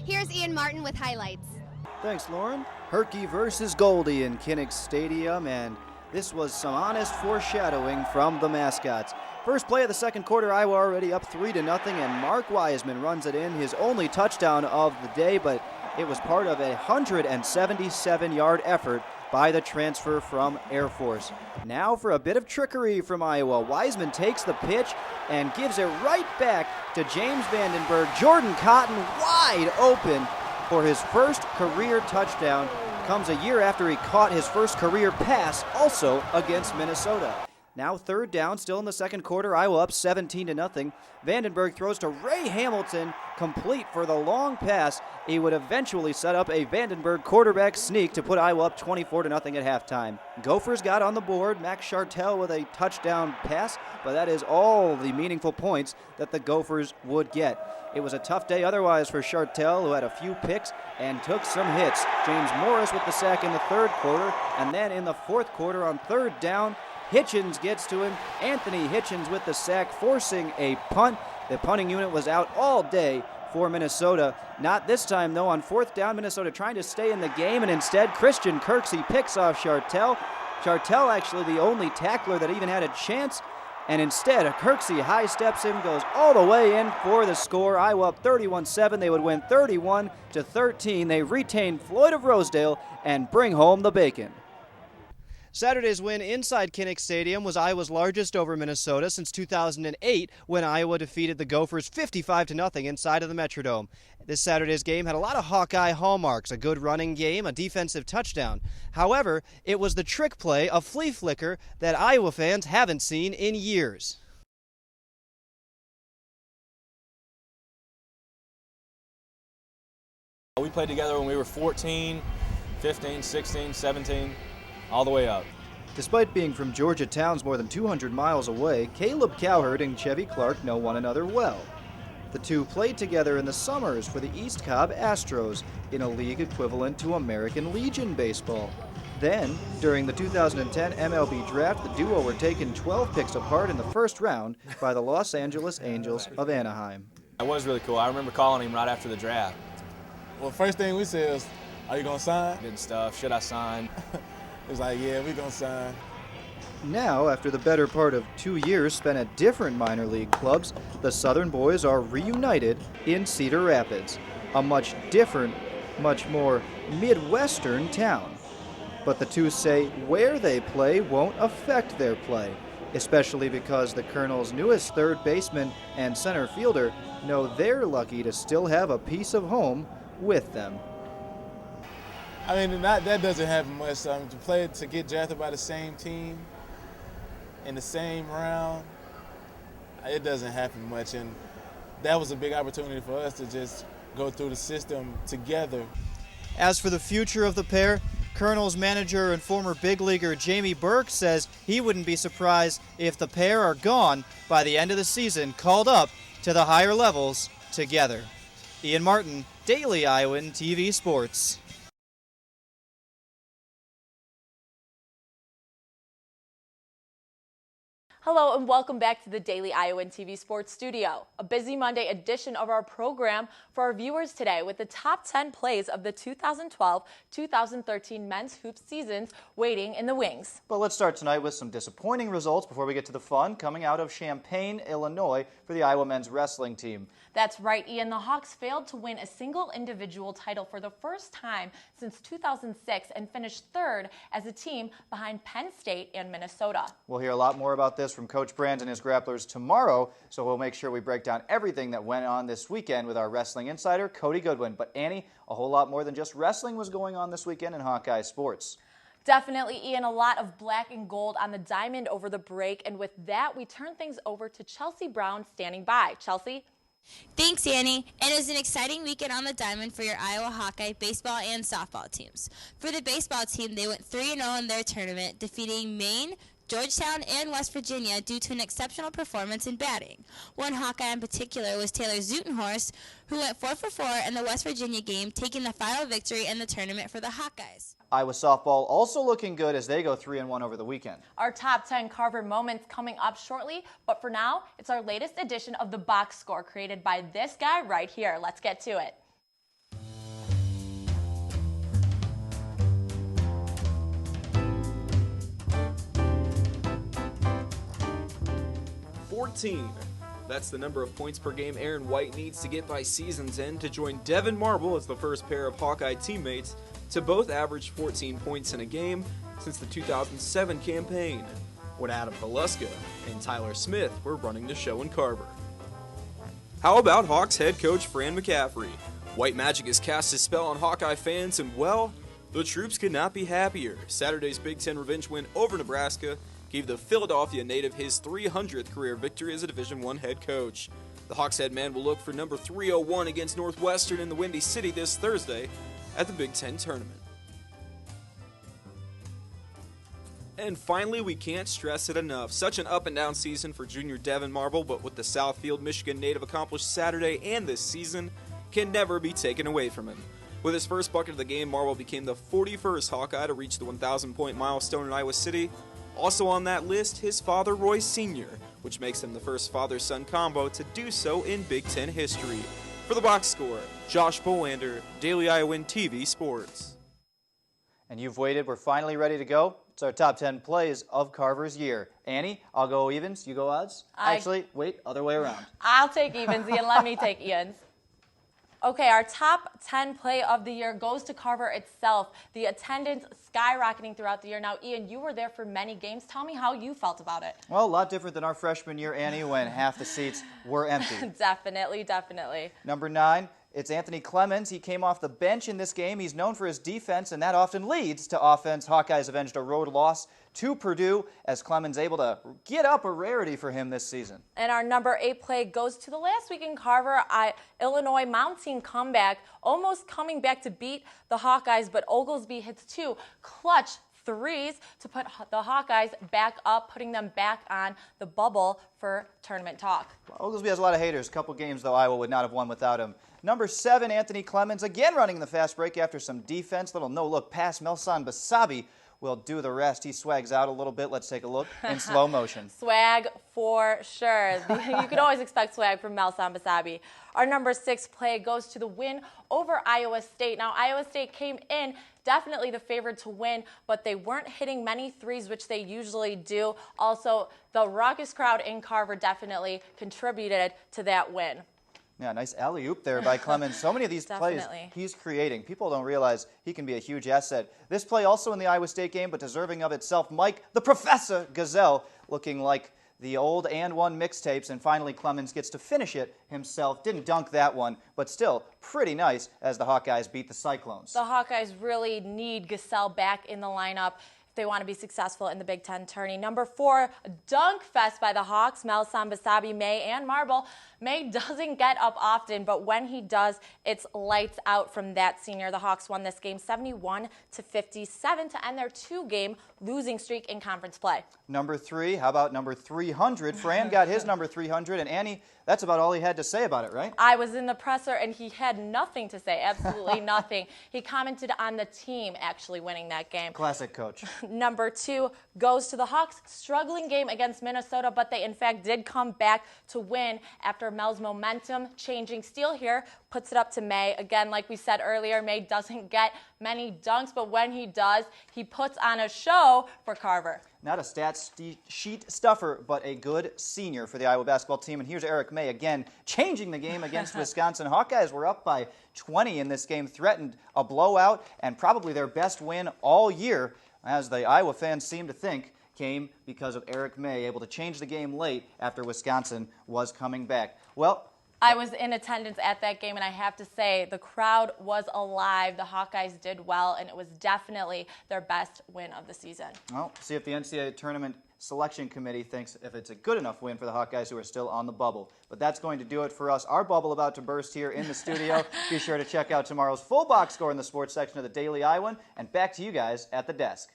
Here's Ian Martin with highlights. Thanks, Lauren. Herky versus Goldie in Kinnick Stadium, and this was some honest foreshadowing from the mascots. First play of the second quarter, Iowa already up 3-0, and Mark Wiseman runs it in, his only touchdown of the day, but it was part of a 177-yard effort by the transfer from Air Force. Now for a bit of trickery from Iowa. Wiseman takes the pitch and gives it right back to James Vandenberg. Jordan Cotton wide open for his first career touchdown. Comes a year after he caught his first career pass, also against Minnesota. Now third down, still in the second quarter, Iowa up 17-0. Vandenberg throws to Ray Hamilton, complete for the long pass. He would eventually set up a Vandenberg quarterback sneak to put Iowa up 24-0 at halftime. Gophers got on the board, Max Chartel with a touchdown pass, but that is all the meaningful points that the Gophers would get. It was a tough day otherwise for Chartel, who had a few picks and took some hits. James Morris with the sack in the third quarter, and then in the fourth quarter on third down, Hitchens gets to him. Anthony Hitchens with the sack, forcing a punt. The punting unit was out all day for Minnesota. Not this time, though. On fourth down, Minnesota trying to stay in the game, and instead Christian Kirksey picks off Chartel. Chartel actually the only tackler that even had a chance, and instead Kirksey high steps him, goes all the way in for the score. Iowa up 31-7. They would win 31-13. They retain Floyd of Rosedale and bring home the bacon. Saturday's win inside Kinnick Stadium was Iowa's largest over Minnesota since 2008, when Iowa defeated the Gophers 55-0 inside of the Metrodome. This Saturday's game had a lot of Hawkeye hallmarks, a good running game, a defensive touchdown. However, it was the trick play, a flea flicker, that Iowa fans haven't seen in years. We played together when we were 14, 15, 16, 17. All the way up. Despite being from Georgia towns more than 200 miles away, Caleb Cowherd and Chevy Clark know one another well. The two played together in the summers for the East Cobb Astros in a league equivalent to American Legion baseball. Then, during the 2010 MLB draft, the duo were taken 12 picks apart in the first round by the Los Angeles Angels of Anaheim. It was really cool. I remember calling him right after the draft. Well, first thing we said is, are you going to sign? Good stuff. Should I sign? It's like, yeah, we're going to sign. Now, after the better part of 2 years spent at different minor league clubs, the Southern boys are reunited in Cedar Rapids, a much different, much more Midwestern town. But the two say where they play won't affect their play, especially because the Colonel's newest third baseman and center fielder know they're lucky to still have a piece of home with them. I mean, that doesn't happen much. To get drafted by the same team in the same round, it doesn't happen much. And that was a big opportunity for us to just go through the system together. As for the future of the pair, Colonel's manager and former big leaguer Jamie Burke says he wouldn't be surprised if the pair are gone by the end of the season, called up to the higher levels together. Ian Martin, Daily Iowan TV Sports. Hello and welcome back to the Daily Iowan TV Sports Studio. A busy Monday edition of our program for our viewers today with the top 10 plays of the 2012-2013 men's hoops seasons waiting in the wings. But let's start tonight with some disappointing results before we get to the fun coming out of Champaign, Illinois for the Iowa men's wrestling team. That's right, Ian. The Hawks failed to win a single individual title for the first time since 2006 and finished third as a team behind Penn State and Minnesota. We'll hear a lot more about this from Coach Brands and his Grapplers tomorrow, so we'll make sure we break down everything that went on this weekend with our wrestling insider, Cody Goodwin. But Annie, a whole lot more than just wrestling was going on this weekend in Hawkeye sports. Definitely, Ian, a lot of black and gold on the diamond over the break, and with that, we turn things over to Chelsea Brown standing by. Chelsea? Thanks, Annie. And it was an exciting weekend on the diamond for your Iowa Hawkeye baseball and softball teams. For the baseball team, they went 3-0 in their tournament, defeating Maine, Georgetown, and West Virginia due to an exceptional performance in batting. One Hawkeye in particular was Taylor Zutenhorst, who went 4 for 4 in the West Virginia game, taking the final victory in the tournament for the Hawkeyes. Iowa softball also looking good as they go 3-1 over the weekend. Our top 10 Carver moments coming up shortly, but for now, it's our latest edition of the box score created by this guy right here. Let's get to it. 14. That's the number of points per game Aaron White needs to get by season's end to join Devin Marble as the first pair of Hawkeye teammates to both average 14 points in a game since the 2007 campaign, when Adam Paluska and Tyler Smith were running the show in Carver. How about Hawks head coach Fran McCaffrey? White Magic has cast his spell on Hawkeye fans, and well, the troops could not be happier. Saturday's Big Ten revenge win over Nebraska gave the Philadelphia native his 300th career victory as a Division I head coach. The Hawks head man will look for number 301 against Northwestern in the Windy City this Thursday at the Big Ten tournament. And finally, we can't stress it enough. Such an up-and-down season for junior Devin Marble, but what the Southfield, Michigan native accomplished Saturday and this season can never be taken away from him. With his first bucket of the game, Marble became the 41st Hawkeye to reach the 1,000-point milestone in Iowa City. Also on that list, his father, Roy Sr., which makes him the first father-son combo to do so in Big Ten history. For the box score, Josh Bolander, Daily Iowan TV Sports. And you've waited. We're finally ready to go. It's our top 10 plays of Carver's year. Annie, I'll go evens. You go odds? Actually, wait, other way around. I'll take evens, Ian. Let me take Ian's. Okay, our top 10 play of the year goes to Carver itself. The attendance skyrocketing throughout the year. Now, Ian, you were there for many games. Tell me how you felt about it. Well, a lot different than our freshman year, Annie, when half the seats were empty. Definitely. Number 9, it's Anthony Clemens. He came off the bench in this game. He's known for his defense, and that often leads to offense. Hawkeyes avenged a road loss to Purdue as Clemens able to get up, a rarity for him this season. And our number 8 play goes to the last week in Carver. Illinois mounting comeback, almost coming back to beat the Hawkeyes, but Oglesby hits 2 clutch threes to put the Hawkeyes back up, putting them back on the bubble for tournament talk. Well, Oglesby has a lot of haters. A couple games, though, Iowa would not have won without him. Number 7, Anthony Clemens, again running the fast break after some defense. Little no-look pass. Melsan Basabi will do the rest. He swags out a little bit. Let's take a look in slow motion. Swag for sure. You can always expect swag from Melsan Basabi. Our number 6 play goes to the win over Iowa State. Now, Iowa State came in definitely the favorite to win, but they weren't hitting many threes, which they usually do. Also, the raucous crowd in Carver definitely contributed to that win. Yeah, nice alley-oop there by Clemens. So many of these plays he's creating. People don't realize he can be a huge asset. This play also in the Iowa State game, but deserving of itself. Mike, the Professor Gazelle, looking like the old and one mixtapes, and finally Clemens gets to finish it himself. Didn't dunk that one, but still pretty nice as the Hawkeyes beat the Cyclones. The Hawkeyes really need Gazelle back in the lineup if they want to be successful in the Big Ten tourney. Number 4, dunk fest by the Hawks. Melsan Basabi, May, and Marble. May doesn't get up often, but when he does, it's lights out from that senior. The Hawks won this game 71-57 to end their 2-game losing streak in conference play. Number 3, how about number 300? Fran got his number 300, and Annie, that's about all he had to say about it, right? I was in the presser, and he had nothing to say, absolutely nothing. He commented on the team actually winning that game. Classic coach. Number 2 goes to the Hawks' struggling game against Minnesota, but they in fact did come back to win after Mel's momentum changing steal here puts it up to May. Again, like we said earlier, May doesn't get many dunks, but when he does, he puts on a show for Carver. Not a stat sheet stuffer, but a good senior for the Iowa basketball team. And here's Eric May again, changing the game against Wisconsin. Hawkeyes were up by 20 in this game, threatened a blowout, and probably their best win all year, as the Iowa fans seem to think, came because of Eric May, able to change the game late after Wisconsin was coming back. Well, I was in attendance at that game, and I have to say the crowd was alive. The Hawkeyes did well, and it was definitely their best win of the season. Well, see if the NCAA Tournament Selection Committee thinks if it's a good enough win for the Hawkeyes who are still on the bubble. But that's going to do it for us. Our bubble about to burst here in the studio. Be sure to check out tomorrow's full box score in the sports section of the Daily Iowan. And back to you guys at the desk.